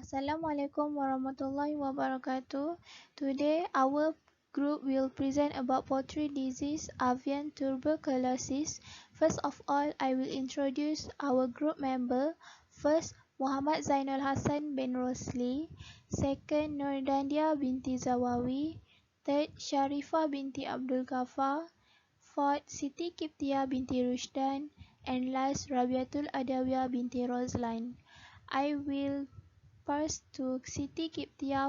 Assalamualaikum warahmatullahi wabarakatuh. Today our group will present about poultry disease avian tuberculosis. First of all, I will introduce our group member. First, Mohammad zainolhasan bin Rosli. Second, Nadia binti zawawi. Third, Syarifah binti abdul ghafar. Fourth, Siti qibtiyah binti rushdan. And last, Rabiatul adawiyah binti rozlan. I will pass to Siti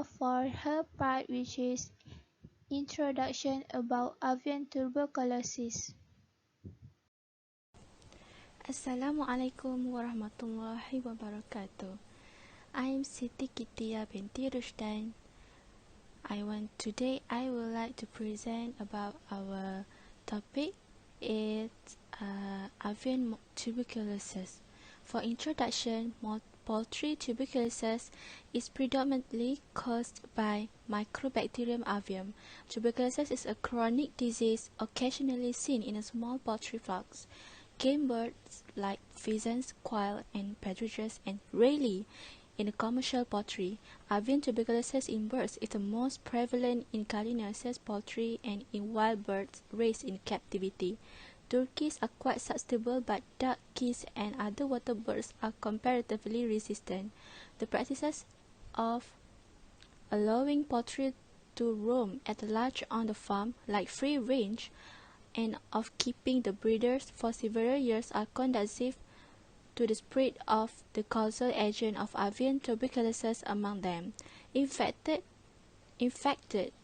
for her part, which is introduction about avian tuberculosis. Assalamualaikum warahmatullahi wabarakatuh. I'm Siti binti Rushdan. Today I would like to present about our topic. It's avian tuberculosis. For introduction, poultry tuberculosis is predominantly caused by Microbacterium avium. Tuberculosis is a chronic disease occasionally seen in small poultry flocks. Game birds like pheasants, quail, and partridges, and rarely in commercial poultry. Avian tuberculosis in birds is the most prevalent in gallinaceous poultry and in wild birds raised in captivity. Turkeys are quite susceptible, but duck, geese, and other water birds are comparatively resistant. The practices of allowing poultry to roam at large on the farm, like free range, and of keeping the breeders for several years are conducive to the spread of the causal agent of avian tuberculosis among them. Infected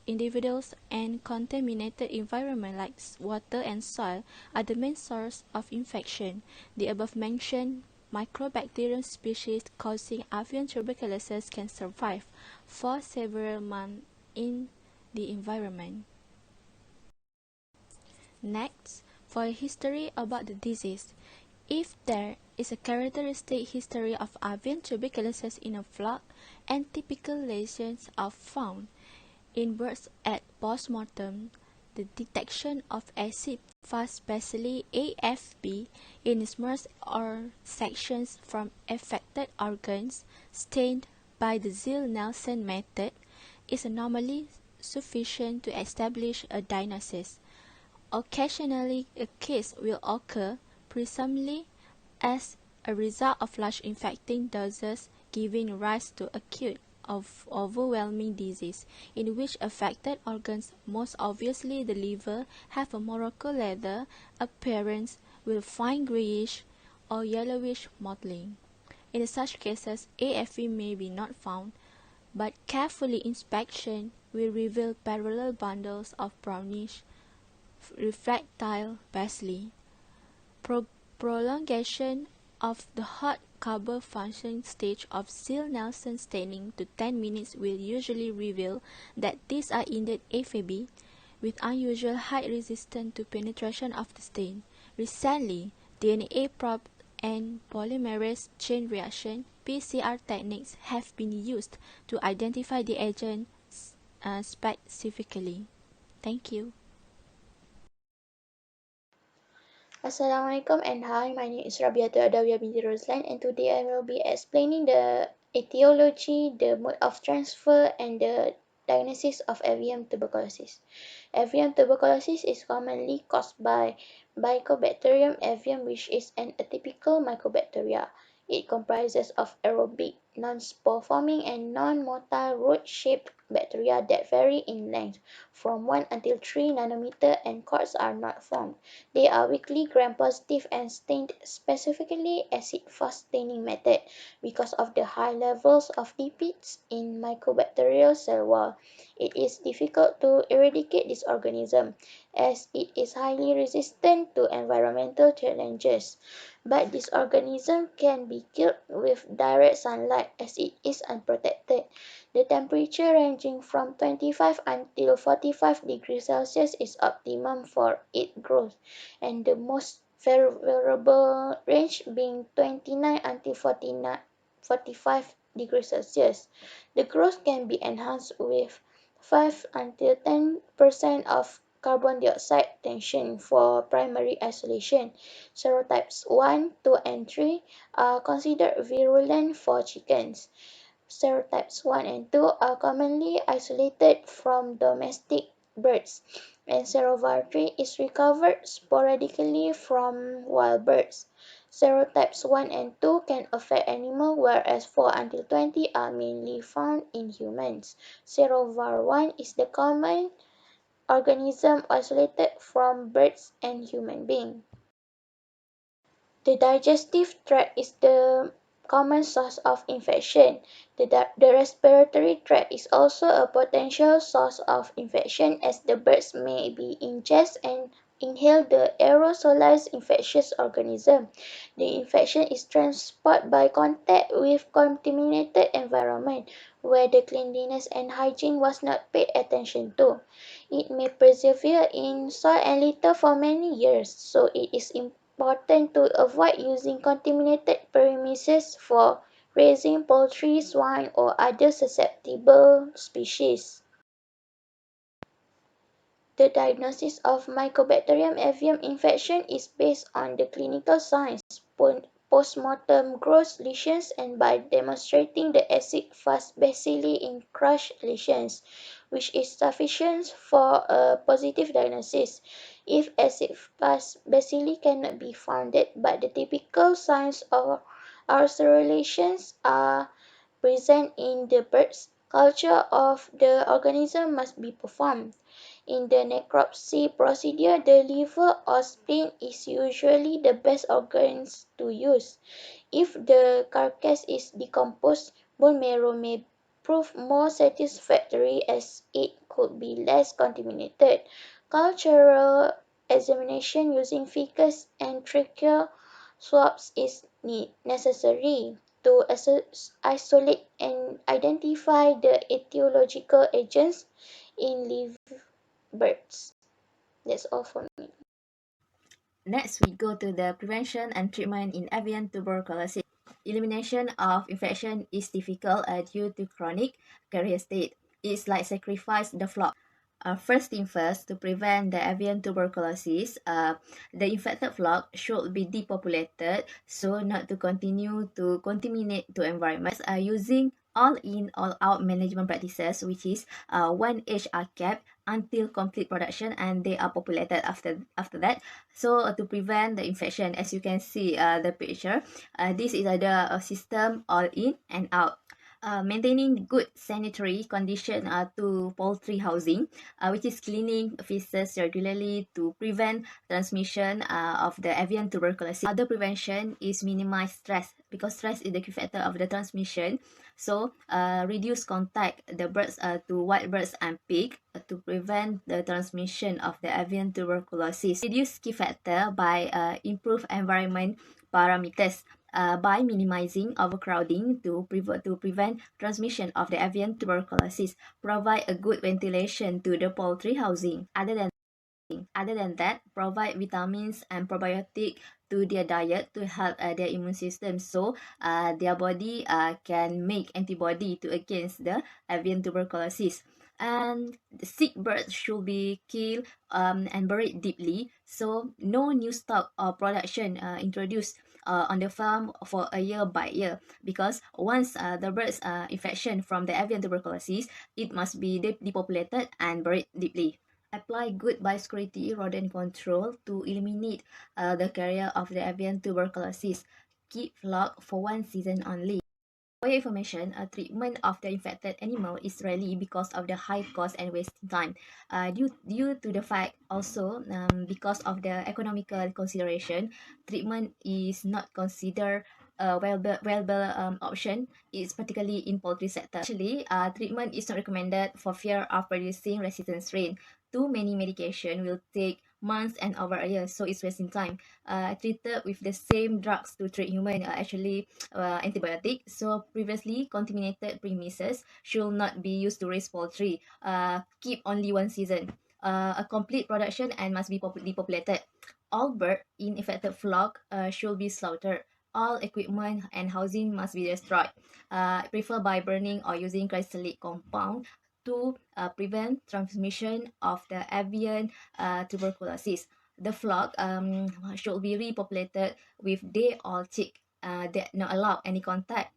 individuals and contaminated environment like water and soil are the main source of infection. The above-mentioned Microbacterium species causing avian tuberculosis can survive for several months in the environment. Next, for a history about the disease. If there is a characteristic history of avian tuberculosis in a flock, and typical lesions are found in birds at postmortem, the detection of acid fast bacilli AFB in smears or sections from affected organs stained by the Ziehl-Neelsen method is normally sufficient to establish a diagnosis. Occasionally, a case will occur, presumably as a result of large infecting doses giving rise to acute of overwhelming disease, in which affected organs, most obviously the liver, have a Morocco leather appearance with fine greyish or yellowish mottling. In such cases, AFV may be not found, but carefully inspection will reveal parallel bundles of brownish refractile bacilli. Prolongation of the hot carbon function stage of Ziehl-Neelsen staining to 10 minutes will usually reveal that these are indeed AFB, with unusual high resistance to penetration of the stain. Recently, DNA probe and polymerase chain reaction (PCR) techniques have been used to identify the agent specifically. Thank you. Assalamualaikum and hi, my name is Rabiatul adawiyah binti rozlan, and today I will be explaining the etiology, the mode of transfer, and the diagnosis of avian tuberculosis. Avian tuberculosis is commonly caused by Mycobacterium avium, which is an atypical mycobacteria. It comprises of aerobic, non-spore-forming, and non-motile root-shaped bacteria that vary in length from 1 until 3 nanometer, and cords are not formed. They are weakly gram-positive and stained specifically acid-fast staining method because of the high levels of lipids in mycobacterial cell wall. It is difficult to eradicate this organism as it is highly resistant to environmental challenges. But this organism can be killed with direct sunlight as it is unprotected. The temperature ranging from 25 until 45 degrees Celsius is optimum for its growth, and the most favorable range being 29 until 45 degrees Celsius. The growth can be enhanced with 5 until 10% of carbon dioxide tension for primary isolation. Serotypes 1, 2, and 3 are considered virulent for chickens. Serotypes 1 and 2 are commonly isolated from domestic birds, and serotype 3 is recovered sporadically from wild birds. Serotypes 1 and 2 can affect animals, whereas 4 until 20 are mainly found in humans. Serovar 1 is the common organism isolated from birds and human beings. The digestive tract is the common source of infection. The respiratory tract is also a potential source of infection, as the birds may be ingest and inhale the aerosolized infectious organism. The infection is transported by contact with contaminated environment, where the cleanliness and hygiene was not paid attention to. It may persevere in soil and litter for many years, so it is important to avoid using contaminated premises for raising poultry, swine, or other susceptible species. The diagnosis of Mycobacterium avium infection is based on the clinical signs, postmortem gross lesions, and by demonstrating the acid-fast bacilli in crushed lesions, which is sufficient for a positive diagnosis. If acid-fast bacilli cannot be found, but the typical signs of ulcerations are present in the birds, culture of the organism must be performed. In the necropsy procedure, the liver or spleen is usually the best organs to use. If the carcass is decomposed, bone marrow may prove more satisfactory, as it could be less contaminated. Cultural examination using feces and tracheal swabs is necessary to isolate and identify the etiological agents in liver birds. That's all for me. Next, we go to the prevention and treatment in avian tuberculosis. Elimination of infection is difficult due to chronic carrier state. It's like sacrifice the flock. First thing first, to prevent the avian tuberculosis, the infected flock should be depopulated so not to continue to contaminate to environments. Using all-in, all-out management practices, which is one eggs are kept until complete production and they are populated after that. So to prevent the infection, as you can see the picture, this is the system all-in and out. Maintaining good sanitary condition to poultry housing, which is cleaning feces regularly to prevent transmission of the avian tuberculosis. Other prevention is minimize stress, because stress is the key factor of the transmission. So reduce contact the birds to white birds and pig to prevent the transmission of the avian tuberculosis. Reduce key factor by improve environment parameters. By minimizing overcrowding to prevent transmission of the avian tuberculosis, provide a good ventilation to the poultry housing. Other than that, provide vitamins and probiotic to their diet to help their immune system, so their body can make antibody to against the avian tuberculosis. And the sick birds should be killed and buried deeply, so no new stock or production introduced on the farm for a year by year, because once the birds infection from the avian tuberculosis, it must be depopulated and buried deeply. Apply good biosecurity rodent control to eliminate the carrier of the avian tuberculosis. Keep flock for one season only. For your information, treatment of the infected animal is rarely because of the high cost and wasting time. Due to the fact also, because of the economical consideration, treatment is not considered a valuable option, is particularly in poultry sector. Actually, treatment is not recommended for fear of producing resistant strain. Too many medication will take months and over a year, so it's wasting time. Treated with the same drugs to treat human actually antibiotic. So previously contaminated premises should not be used to raise poultry. Keep only one season. A complete production and must be depopulated. All bird in infected flock should be slaughtered. All equipment and housing must be destroyed. Prefer by burning or using cryogenic compound to prevent transmission of the avian tuberculosis. The flock should be repopulated with day-old chick they not allow any contact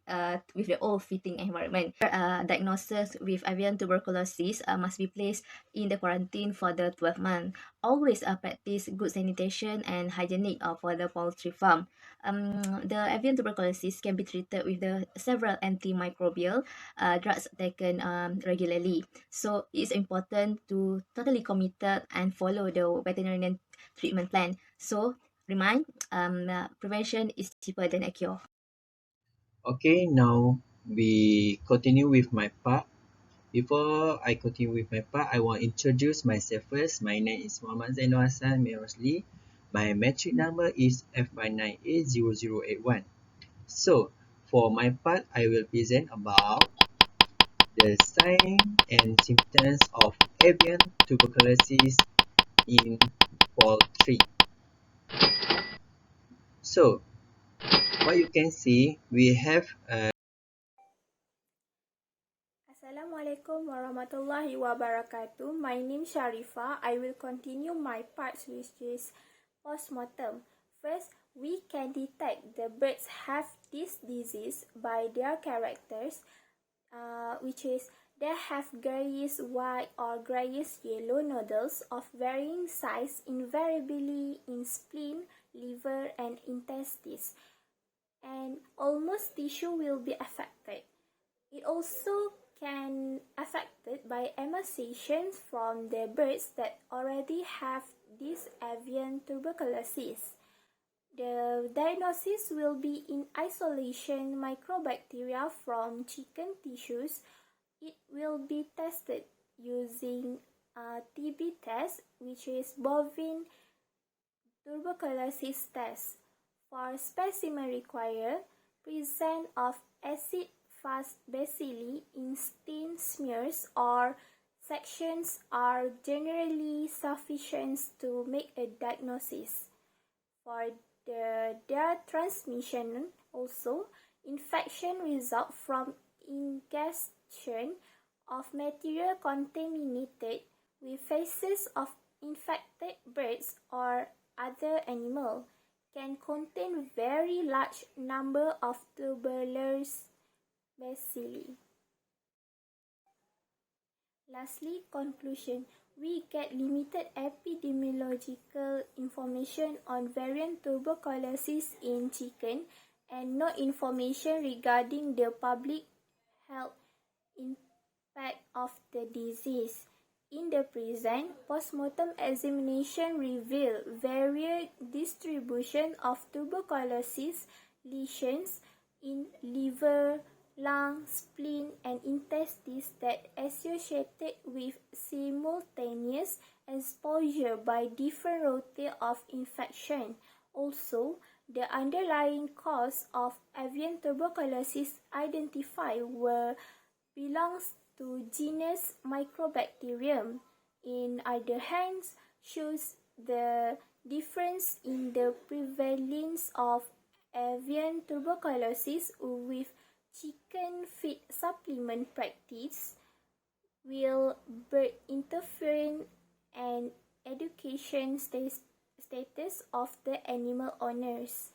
with the old fitting environment. Diagnosis with avian tuberculosis must be placed in the quarantine for the 12 months. Always practice good sanitation and hygienic for the poultry farm. The avian tuberculosis can be treated with the several antimicrobial drugs taken regularly. So it's important to totally committed and follow the veterinarian treatment plan. So remind, prevention is cheaper than a cure. Okay, now we continue with my part. Before I continue with my part, I want to introduce myself first. My name is Mohammad zainolhasan, rosli. My metric number is F59A0081. So, for my part, I will present about the signs and symptoms of avian tuberculosis in poultry. So, what you can see, we have Assalamualaikum warahmatullahi wabarakatuh. My name is Syarifah. I will continue my parts which is postmortem. First, we can detect the birds have this disease by their characters, which is they have grayish white or grayish yellow nodules of varying size, invariably in spleen, liver, and intestines, and almost tissue will be affected. It also can affected by emaciations from the birds that already have this avian tuberculosis. The diagnosis will be in isolation microbacteria from chicken tissues. It will be tested using a TB test, which is bovine tuberculosis test. For specimen required, presence of acid fast bacilli in stain smears or sections are generally sufficient to make a diagnosis. For their transmission also, infection result from ingestion of material contaminated with feces of infected birds or other animal, can contain very large number of tuberculous bacilli. Lastly, conclusion. We get limited epidemiological information on variant tuberculosis in chicken and no information regarding the public health impact of the disease. In the present, postmortem examination revealed varied distribution of tuberculosis lesions in liver, lung, spleen, and intestines that associated with simultaneous exposure by different routes of infection. Also, the underlying cause of avian tuberculosis identified belongs to genus Microbacterium. In other hands, shows the difference in the prevalence of avian tuberculosis with chicken feed supplement practice, will bird interference and education status of the animal owners.